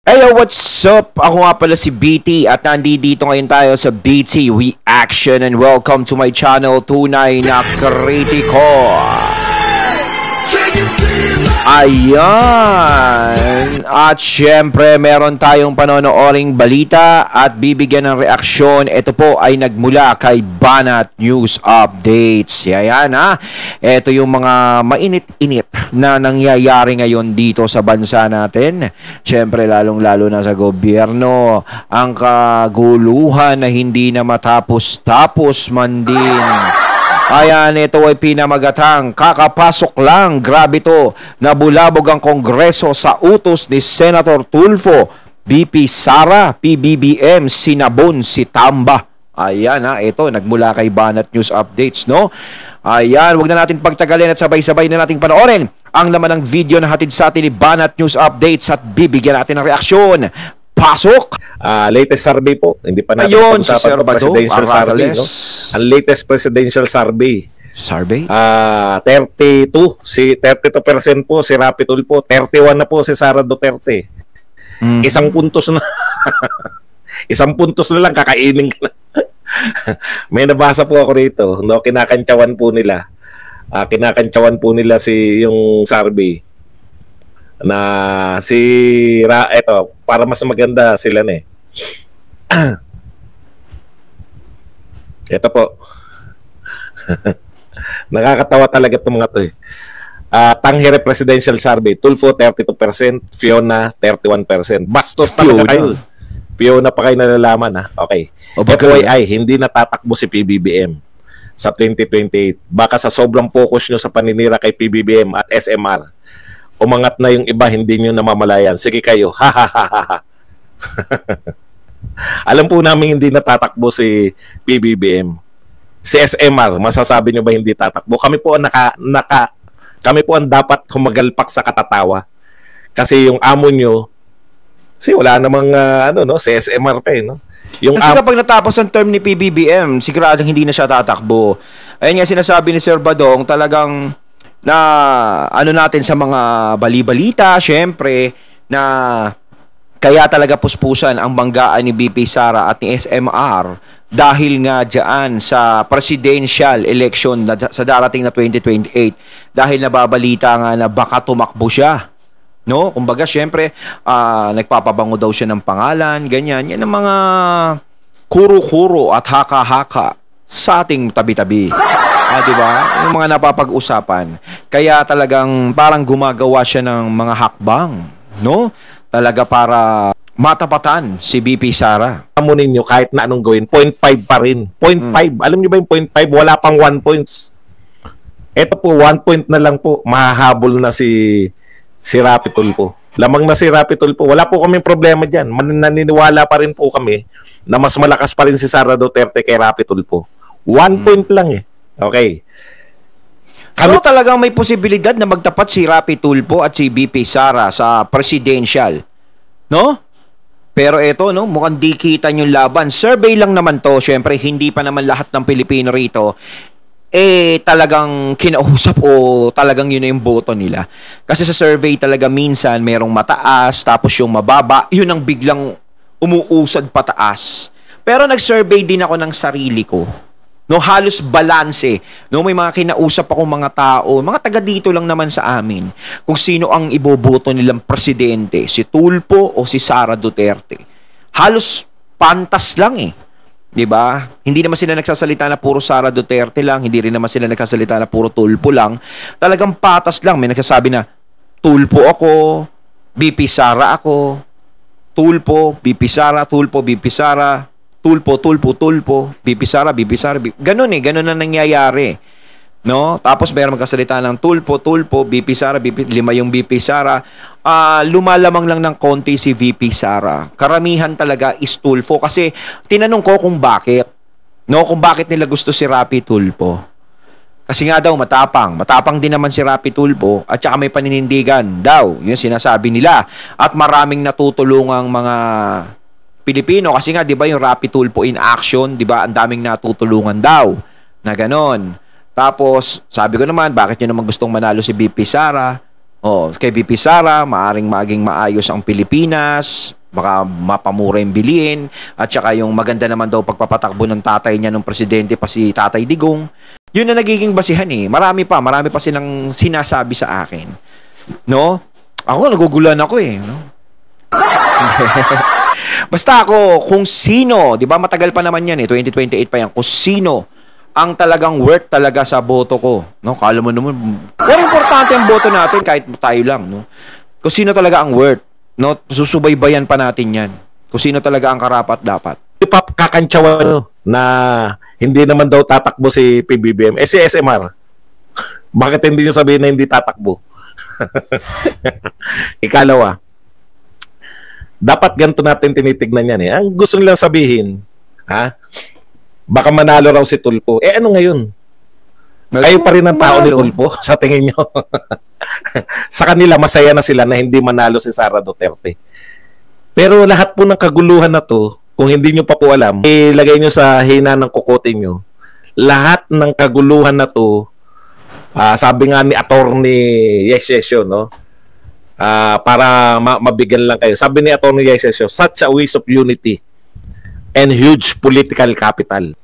Hey, what's up? Ako nga pala si BT at nandito ngayon tayo sa BT Reaction and welcome to my channel, Tunay na Kritiko. Ayan! At syempre, meron tayong panonooring balita at bibigyan ng reaksyon. Ito po ay nagmula kay Banat News Updates. Ayan ha. Ito yung mga mainit-init na nangyayari ngayon dito sa bansa natin. Syempre, lalong-lalo na sa gobyerno. Ang kaguluhan na hindi na matapos-tapos man din. Ayan, ito ay pinamagatang kakapasok lang. Grabe to. Nabulabog ang Kongreso sa utos ni Senator Tulfo. BP Sara, PBBM, sinabon si Tamba. Ayan ha, ito nagmula kay Banat News Updates, no? Ayan, wag na natin pagtagalin at sabay-sabay na nating panoorin ang laman ng video na hatid sa atin ni Banat News Updates at bibigyan natin ng reaksyon. Pasok! Latest survey po. Hindi pa natin ayun, si Sir presidential survey. No? Ang latest presidential survey. Survey? 32% po si Rapi Tulfo. 31 na po si Sara Duterte. Isang puntos na. Isang puntos na lang kakainin ka na. May nabasa po ako rito. No? Kinakantsawan po nila. Kinakantsawan po nila yung survey. Na eto, para mas maganda sila na Ito po. Nakakatawa talaga itong mga to Tanghere Presidential Survey. Tulfo 32%, Fiona 31%. Bastos talaga kayo. Fiona pa kayo nalalaman Okay. FYI, hindi natatakbo si PBBM sa 2028. Baka sa sobrang focus nyo sa paninira kay PBBM at SMR, umangat na yung iba, hindi nyo namamalayan. Sige kayo. Ha ha ha ha. Alam po namin hindi natatakbo si PBBM. Si SMR, masasabi nyo ba hindi tatakbo? Kami po ang kami po ang dapat humagalpak sa katatawa. Kasi yung amo nyo, wala namang si SMR pa no? Kasi kapag natapos ang term ni PBBM, siguradong hindi na siya tatakbo. Ayun nga sinasabi ni Sir Badong, talagang na natin sa mga bali-balita, syempre, na kaya talaga puspusan ang banggaan ni BP Sara at ni SMR dahil nga dyan sa presidential election sa darating na 2028 dahil nababalita nga na baka tumakbo siya. No? Kumbaga, syempre, nagpapabango daw siya ng pangalan, ganyan. Yan ang mga kuro-kuro at haka-haka sa ating tabi-tabi. Diba? Yung mga napapag-usapan. Kaya talagang parang gumagawa siya ng mga hakbang, no? Talaga para matapatan si BP Sara. Amo ninyo kahit na anong gawin, 0.5 pa rin. 0.5. Alam niyo ba yung 0.5? Wala pang 1 points. Ito po, 1 point na lang po. Mahahabol na si Rapi Tulfo. Lamang na si Rapi Tulfo. Wala po kaming problema dyan. Naniniwala pa rin po kami na mas malakas pa rin si Sara Duterte kay Rapi Tulfo. 1 point lang Okay. So talagang may posibilidad na magtapat si Rapi Tulfo at si BP Sara sa presidential. No? Pero ito, no, mukhang di kita yung laban. Survey lang naman to. Syempre, hindi pa naman lahat ng Pilipino rito talagang kinausap o talagang yun na yung boto nila. Kasi sa survey talaga minsan merong mataas, tapos yung mababa, yun ang biglang umuusad pataas. Pero nag-survey din ako ng sarili ko. No, halos balanse. No, may mga kinausap akong mga tao, mga taga dito lang naman sa amin, kung sino ang iboboto nilang presidente, si Tulfo o si Sara Duterte. Halos pantas lang 'Di ba? Hindi naman sila nagsasalita na puro Sara Duterte lang, hindi rin naman sila nagsasalita na puro Tulfo lang. Talagang patas lang. May nagsasabi na Tulfo ako, BP Sara ako, Tulfo, BP Sara, Tulfo, BP Sara, Tulfo, BP Sara, ganun ganun na nangyayari. No? Tapos mayroon magkasalita ng Tulfo, BP Sara, lima yung BP Sara. Lumalamang lang ng konti si VP Sara. Karamihan talaga is Tulfo kasi tinanong ko kung bakit. No, kung bakit nila gusto si Rapi Tulfo. Kasi nga daw matapang. Matapang din naman si Rapi Tulfo at saka may paninindigan daw. Yun sinasabi nila. At maraming natutulungang mga Pilipino kasi nga 'di ba yung Rapi Tulfo in action, 'di ba? Ang daming natutulungan daw na ganon. Tapos sabi ko naman, bakit niyo naman gustong manalo si BP Sara? Kay BP Sara, maaring maging maayos ang Pilipinas, baka mapamura yung bilihin, at saka yung maganda naman daw pagpapatakbo ng tatay niya nung presidente pa si Tatay Digong. Yun na nagiging basihan eh. Marami pa silang sinasabi sa akin. No? Ako, nagugulan ako eh. No? Basta ako, kung sino, di ba matagal pa naman yan eh, 2028 pa yan, kung sino ang talagang worth talaga sa boto ko. No? Kala mo naman, pero importante ang boto natin kahit tayo lang. No? Kung sino talaga ang worth. No, susubaybayan pa natin 'yan. Kung sino talaga ang karapat dapat. Kakantsawan na hindi naman daw tatakbo si PBBM. Si SMR. Bakit hindi niyo sabihin na hindi tatakbo? Ikalawa. Dapat ganito natin tinitignan yan eh. Ang gusto nilang sabihin, baka manalo raw si Tulfo. Ano ngayon? Kayo pa rin ang tao ni Tulfo sa tingin nyo. Sa kanila, masaya na sila na hindi manalo si Sara Duterte. Pero lahat po ng kaguluhan na to, kung hindi nyo pa po alam, ilagay nyo sa hina ng kukote nyo, lahat ng kaguluhan na to, sabi nga ni Attorney Yesesio, no? Para mabigyan lang kayo. Sabi ni Attorney Yesesio, such a waste of unity and huge political capital.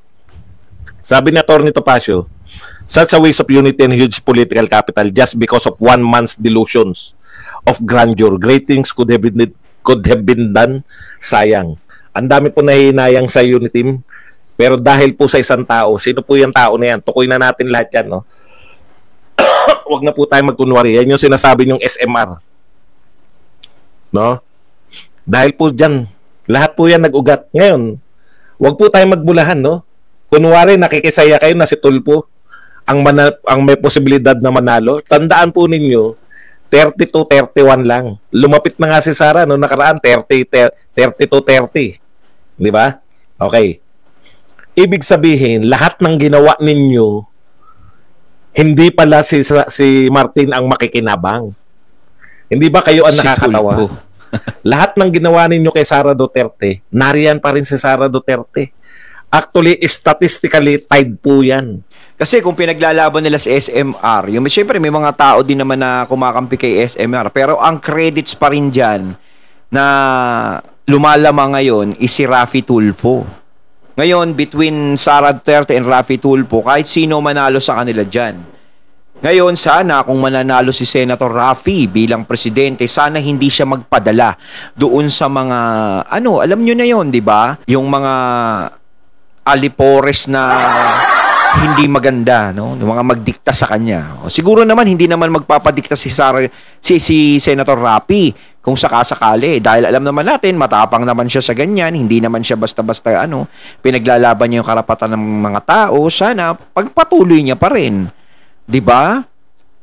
Sabi ni Attorney Topacio, such a waste of unity and huge political capital just because of one man's delusions of grandeur. Great things could have been done. Sayang. Ang dami po nahihinayang sa Uniteam. Pero dahil po sa isang tao, sino po yung tao na yan? Tukoy na natin lahat yan, no? Huwag na po tayo magkunwari. Yan yung sinasabi yung SMR. No? Dahil po dyan, lahat po yan nag-ugat. Ngayon, huwag po tayo magbulahan, no? Kunwari, nakikisaya kayo na si Tulfo ang may posibilidad na manalo. Tandaan po ninyo, 30-31 lang. Lumapit na nga si Sara no nakaraan 30-30. 'Di ba? Okay. Ibig sabihin, lahat ng ginawa ninyo hindi pala si Martin ang makikinabang. Hindi ba kayo ang nakakatawa? Lahat ng ginawa ninyo kay Sara Duterte, nariyan pa rin si Sara Duterte. Actually, statistically, tied po yan. Kasi kung pinaglalaban nila sa SMR, yung siyempre may mga tao din naman na kumakampi kay SMR, pero ang credits pa rin dyan na lumalamang ngayon is si Raffy Tulfo. Ngayon, between Sara Duterte and Raffy Tulfo, kahit sino manalo sa kanila dyan. Ngayon, sana kung mananalo si Senator Raffy bilang presidente, sana hindi siya magpadala doon sa mga, alam nyo na yon, di ba? Yung mga alipores na hindi maganda, no? Yung mga magdikta sa kanya. O, siguro naman hindi naman magpapadikta si Senator Raffy kung sakasakali dahil alam naman natin matapang naman siya sa ganyan, hindi naman siya basta-basta pinaglalaban niya yung karapatan ng mga tao. Sana pagpatuloy niya pa rin. 'Di ba?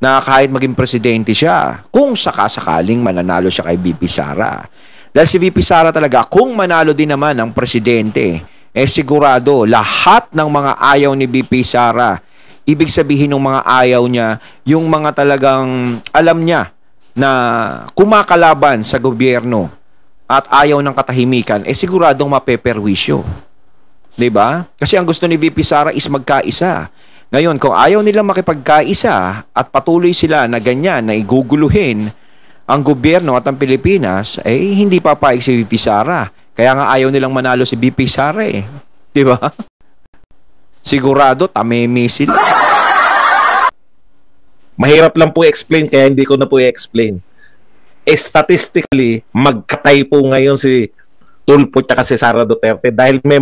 Na kahit maging presidente siya, kung sakasakaling mananalo siya kay VP Sara. Dahil si VP Sara talaga, kung manalo din naman ang presidente, sigurado, lahat ng mga ayaw ni VP Sara, ibig sabihin ng mga ayaw niya, yung mga talagang alam niya na kumakalaban sa gobyerno at ayaw ng katahimikan, siguradong mapeperwisyo. 'Di ba? Kasi ang gusto ni VP Sara is magkaisa. Ngayon, kung ayaw nilang makipagkaisa at patuloy sila na ganyan, na iguguluhin ang gobyerno at ang Pilipinas, hindi papayag si VP Sara. Kaya nga ayaw nilang manalo si VP Sara eh. Di ba? Sigurado, tameme sila. Mahirap lang po explain, kaya hindi ko na po i-explain. Statistically, magkatay po ngayon si Tulfo at si Sara Duterte dahil may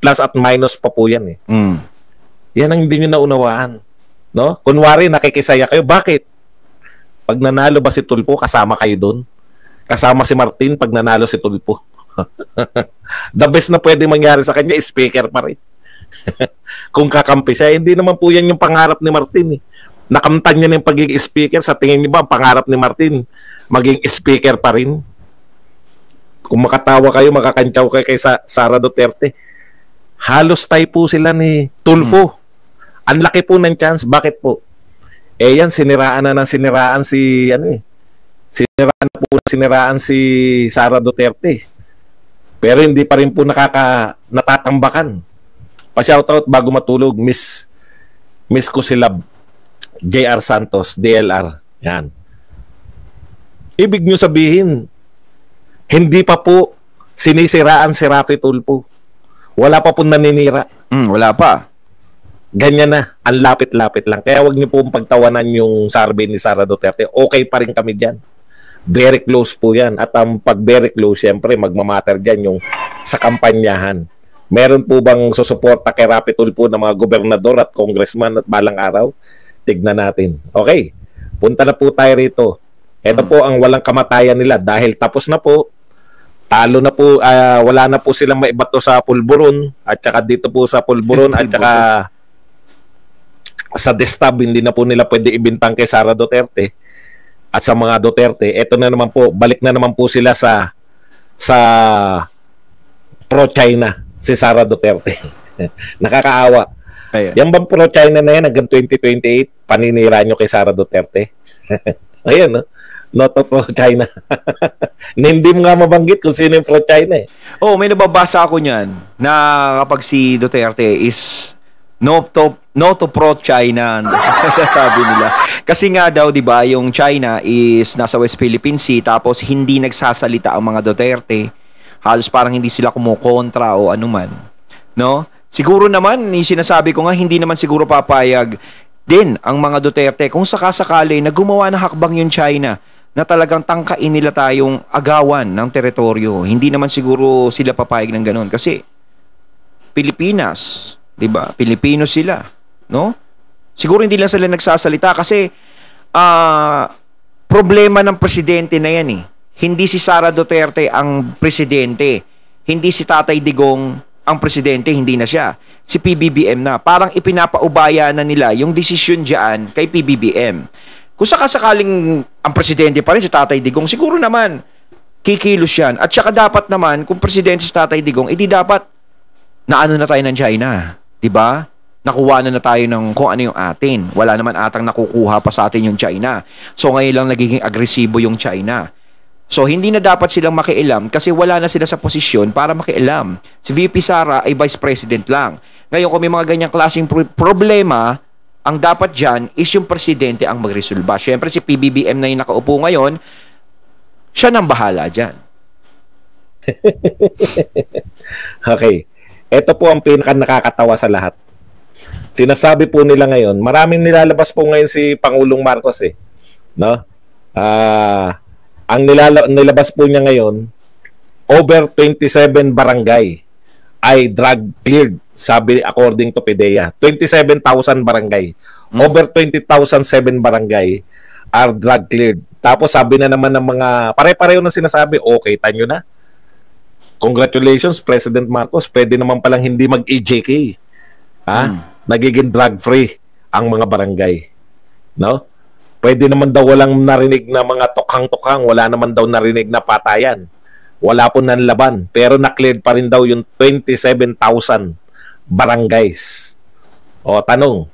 plus at minus pa po yan eh. Yan ang hindi nyo naunawaan. No? Kunwari, nakikisaya kayo. Bakit? Pag nanalo ba si Tulfo, kasama kayo doon? Kasama si Martin pag nanalo si Tulfo. The best na pwede mangyari sa kanya, speaker pa rin. Kung kakampi siya, hindi naman po yan yung pangarap ni Martin. Nakamtan niya ng pagiging speaker. Sa tingin niyo ba, ang pangarap ni Martin, maging speaker pa rin? Kung makatawa kayo, makakantsaw kayo kay Sara Duterte. Halos tie po sila ni Tulfo. Ang laki po ng chance. Bakit po? Yan, siniraan na ng siniraan si, siniraan si Sara Duterte. Pero hindi pa rin po natatambakan. Pa-shoutout bago matulog, Miss ko sila JR Santos, DLR. Yan. Ibig nyo sabihin, hindi pa po sinisiraan si Rafi Tulfo. Wala pa pong naninira. Wala pa. Ganyan na, ang lapit-lapit lang. Kaya wag niyo pong pagtawanan yung survey ni Sara Duterte. Okay pa rin kami dyan. Very close po yan. At ang pag very close, siyempre, magmamatter dyan yung sa kampanyahan. Meron po bang susuporta kay Rafi Tulfo ng mga gobernador at congressman at balang araw? Tignan natin. Okay, punta na po tayo rito. Ito po ang walang kamatayan nila dahil tapos na po. Talo na po, wala na po silang maibato sa pulburon at saka dito po sa pulburon at saka sa destab, hindi na po nila pwede ibintang kay Sara Duterte at sa mga Duterte. Ito na naman po, balik na naman po sila sa pro-China, si Sara Duterte. Nakakaawa. Ayan. Yan bang pro-China na yan hanggang 2028, paninira nyo kay Sara Duterte? Ayan, no? Not of pro-China. Hindi mo nga mabanggit kung sino yung pro-China eh. Oh, may nababasa ako niyan na kapag si Duterte is no to pro-China, sabi nila. Kasi nga daw, 'di ba, yung China is nasa West Philippine Sea tapos hindi nagsasalita ang mga Duterte. Halos parang hindi sila kumukontra o anuman, no? Siguro naman, yung sinasabi ko nga, hindi naman siguro papayag din ang mga Duterte kung sakasakali na gumawa ng hakbang yung China na talagang tangkain nila tayong agawan ng teritoryo. Hindi naman siguro sila papayag ng ganun. Kasi, Pilipinas, di ba? Pilipino sila, no? Siguro hindi lang sila nagsasalita kasi problema ng presidente na yan eh. Hindi si Sara Duterte ang presidente. Hindi si Tatay Digong ang presidente, hindi na siya. Si PBBM na. Parang ipinapaubaya na nila yung desisyon dyan kay PBBM. Kung sakasakaling ang presidente pa rin si Tatay Digong, siguro naman kikilos yan. At saka dapat naman, kung presidente si Tatay Digong, edi dapat naano na tayo ng China. Diba? Nakuha na tayo ng kung ano yung atin. Wala naman atang nakukuha pa sa atin yung China. So ngayon lang nagiging agresibo yung China. So, hindi na dapat silang makialam kasi wala na sila sa posisyon para makialam. Si VP Sara ay Vice President lang. Ngayon, kung may mga ganyang klaseng problema, ang dapat dyan is yung presidente ang magresolba. Siyempre, si PBBM na yung nakaupo ngayon, siya nang bahala dyan. Okay. Ito po ang pinaka-nakakatawa sa lahat. Sinasabi po nila ngayon, maraming nilalabas po ngayon si Pangulong Marcos eh. No? Ang nilabas po niya ngayon, over 27 barangay ay drug cleared, sabi according to PDEA. 27,000 barangay. Over 20,007 barangay are drug cleared. Tapos sabi na naman ng mga, pare-pareho na sinasabi, okay, tanyo na. Congratulations, President Marcos. Pwede naman palang hindi mag-EJK. Nagiging drug-free ang mga barangay. No? Pwede naman daw walang narinig na mga tukhang-tukhang, wala naman daw narinig na patayan. Wala po nanlaban. Pero na-cleared pa rin daw yung 27,000 barangays. O, tanong.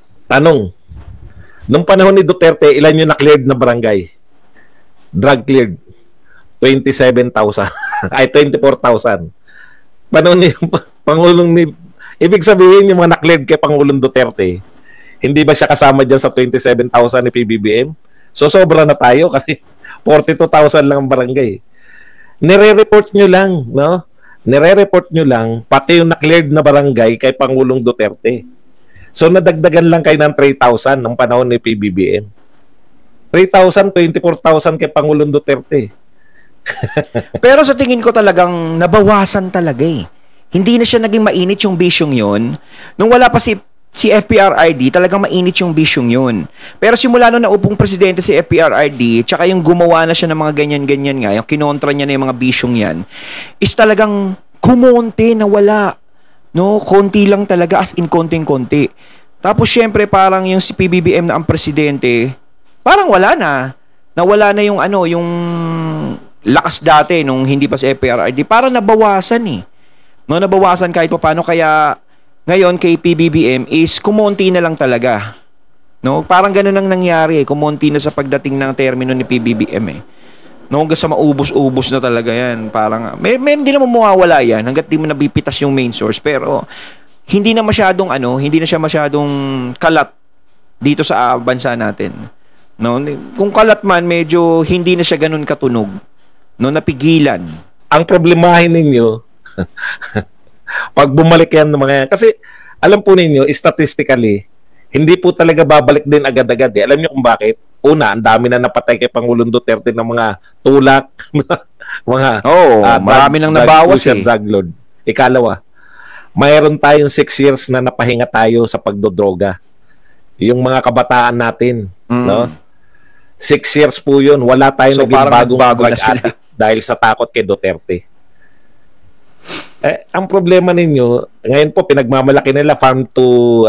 Nung panahon ni Duterte, ilan yung na-cleared na barangay? Drug cleared. 27,000. Ay, 24,000. Panahon ni Pangulong ni... Ibig sabihin yung mga na-cleared kay Pangulong Duterte, hindi ba siya kasama dyan sa 27,000 ni PBBM? So, sobra na tayo kasi 42,000 lang ang barangay. Nire-report nyo lang, no? Nire-report nyo lang, pati yung na-cleared na barangay kay Pangulong Duterte. So, nadagdagan lang kayo ng 3,000 ng panahon ni PBBM. 3,000, 24,000 kay Pangulong Duterte. Pero sa tingin ko talagang nabawasan talaga eh. Hindi na siya naging mainit yung bisyong yun. Nung wala pa si FPRRD, talagang mainit yung bisyong yun. Pero simula nung naupong presidente si FPRRD, tsaka yung gumawa na siya ng mga ganyan-ganyan nga, yung kinontra niya na yung mga bisyong yan, is talagang kumonti na wala. No? Konti lang talaga, as in konting-konti. Tapos syempre parang yung si PBBM na ang presidente, parang wala na. Nawala na yung ano, yung lakas dati nung hindi pa si FPRRD. Parang nabawasan eh. No, nabawasan kahit pa paano, kaya ngayon kay PBBM is kumonti na lang talaga. No? Parang ganun ang nangyari eh. Kumonti na sa pagdating ng termino ni PBBM eh. No, hanggang sa maubos-ubos na talaga yan. Parang, hindi naman mawawala yan hanggat di mo nabipitas yung main source. Pero, hindi na masyadong hindi na siya masyadong kalat dito sa bansa natin. No? Kung kalat man, medyo hindi na siya ganun katunog. No, napigilan. ang problemahin ninyo, pag bumalik yan ng mga yan, kasi alam po ninyo, statistically, hindi po talaga babalik din agad-agad. Alam niyo kung bakit? Una, ang dami na napatay kay Pangulong Duterte ng mga tulak, mga marami nang nabawas drug lord. Ikalawa, mayroon tayong 6 years na napahinga tayo sa pagdodroga. Yung mga kabataan natin, no? 6 years po yun. Wala tayong naging bagong drug addict dahil sa takot kay Duterte. Ang problema ninyo, ngayon po pinagmamalaki nila farm to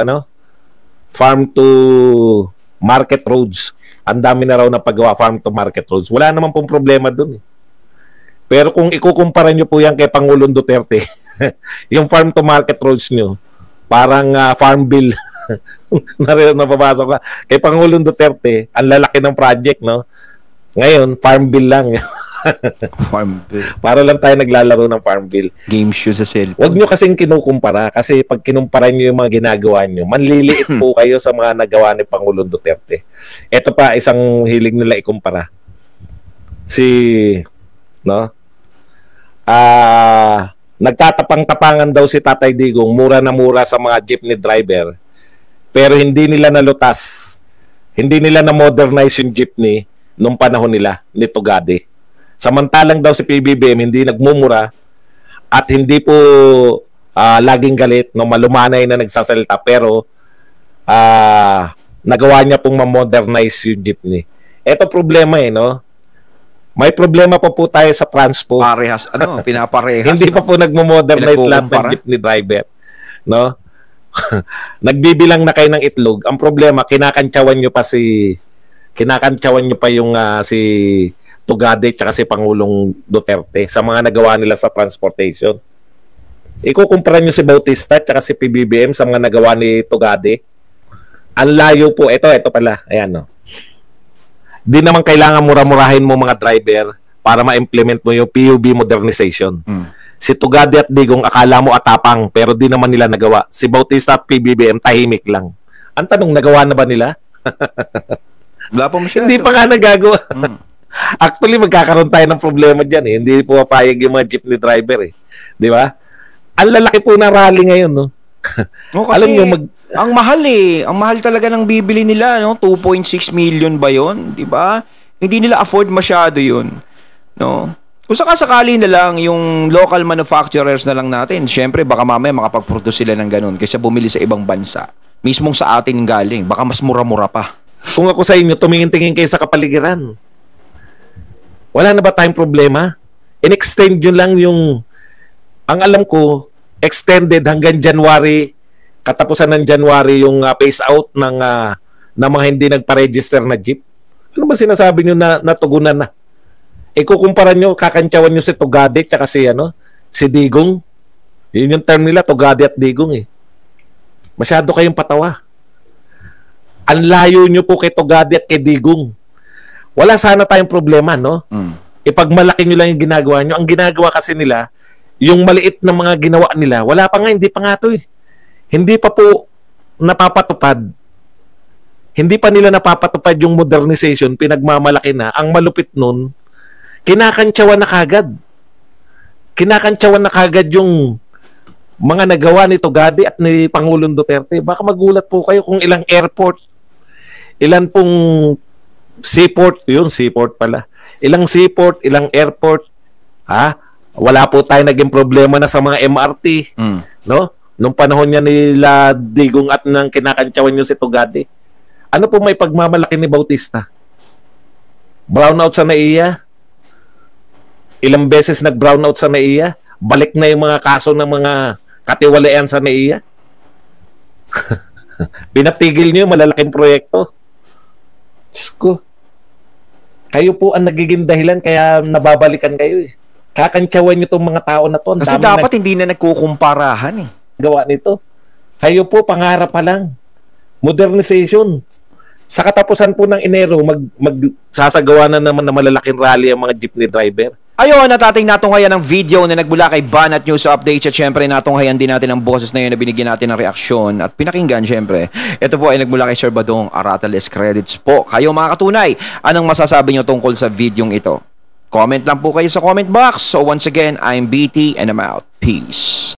market roads. Ang dami na raw na paggawa farm to market roads. Wala naman pong problema dun. Pero kung ikukumpara nyo po yan kay Pangulong Duterte, yung farm to market roads nyo, parang farm bill. Napapasok ka. Kay Pangulong Duterte, ang lalaki ng project, no? Ngayon, farm bill lang. Farm bill. Para lang tayo naglalaro ng farm bill. Game shoe sa cellphone. Huwag nyo kasing kinukumpara kasi pag kinumpara nyo yung mga ginagawa nyo, manliliit po kayo sa mga nagawa ni Pangulong Duterte. Ito pa, isang hilig nila ikumpara. Nagtatapang-tapangan daw si Tatay Digong, mura na mura sa mga jeepney driver, pero hindi nila nalutas. Hindi nila na-modernize yung jeepney nung panahon nila ni Tugade. Samantalang daw si PBBM hindi nagmumura at hindi po laging galit, no, malumanay na nagsasalita, pero nagawa niya pong ma-modernize yung jeepney. Ito problema no? May problema pa po tayo sa transpo. Parehas, pinaparehas. Hindi pa po nagmo-modernize lahat ng jeepney driver, no? Nagbibilang na kayo ng itlog. Ang problema, kinakantsawan nyo pa yung si Tugade tsaka si Pangulong Duterte sa mga nagawa nila sa transportation. Ikukumpara nyo si Bautista tsaka si PBBM sa mga nagawa ni Tugade. Ang layo po. Ito pala. Ayan, no? Di naman kailangan mura-murahin mo mga driver para ma-implement mo yung PUB modernization. Si Tugade at Digong akala mo atapang pero di naman nila nagawa. Si Bautista at PBBM tahimik lang. Ang tanong, nagawa na ba nila? Wala pa masyado. Hindi pa nga nagagawa. Actually, magkakaroon tayo ng problema dyan. Hindi po papayag yung mga jeepney driver. Di ba? Ang lalaki po na rally ngayon. No? Kasi alam nyo, ang mahal Ang mahal talaga ng bibili nila. No? 2.6 million ba yun? Di ba? Hindi nila afford masyado yun. No? Kung sakasakali na lang yung local manufacturers na lang natin, syempre baka mamaya makapag-produce sila ng ganun kaysa bumili sa ibang bansa. Mismong sa atin galing. Baka mas mura-mura pa. Kung ako sa inyo, tumingin-tingin kayo sa kapaligiran. Wala na ba tayong problema? In-extend yun lang yung, ang alam ko, extended hanggang January, katapusan ng January yung phase out ng mga hindi nagpa-register na jeep. Ano ba sinasabi nyo na natugunan na? Kukumpara nyo, kakantsawan nyo si Tugade tsaka si Digong. Yun yung term nila, Tugade at Digong Masyado kayong patawa. Ang layo nyo po kay Tugade at kay Digong. Wala sana tayong problema, no? Ipagmalaki nyo lang yung ginagawa nyo. Ang ginagawa kasi nila, yung maliit na mga ginawa nila, wala pa nga, hindi pa nga to Hindi pa po napapatupad. Hindi pa nila napapatupad yung modernization, pinagmamalaki na. Ang malupit nun, kinakantsawan na kagad. Kinakantsawan na kagad yung mga nagawa ni Tugade at ni Pangulong Duterte. Baka magulat po kayo kung ilang airport, ilan pong seaport, yun, seaport pala. Ilang seaport, ilang airport, wala po tayo naging problema na sa mga MRT, no? Nung panahon niya nila Digong at nang kinakantsawan yung si Tugade. Ano po may pagmamalaki ni Bautista? Brownout sa NAIA? Ilang beses nag-brownout sa NAIA? Balik na yung mga kaso ng mga katiwalian sa NAIA? Pinatigil niyo yung malalaking proyekto. Sko. Kayo po ang nagiging dahilan kaya nababalikan kayo Kakantsawan niyo tong mga tao na to. Kasi dapat hindi na nagkukumparahan gawa nito. Kayo po, pangarap pa lang. Modernization. Sa katapusan po ng Enero, magsasagawa na naman na malalaking rally ang mga jeepney driver. Ayun, natating natunghayan ng video na nagbula kay Banat News Updates at syempre natunghayan din natin ang boses na yun na binigyan natin ng reaksyon at pinakinggan syempre. Ito po ay nagmula kay Sir Badong Aratales. Credits po. Kayo mga katunay, anong masasabi nyo tungkol sa videong ito? Comment lang po kayo sa comment box. So once again, I'm BT and I'm out. Peace.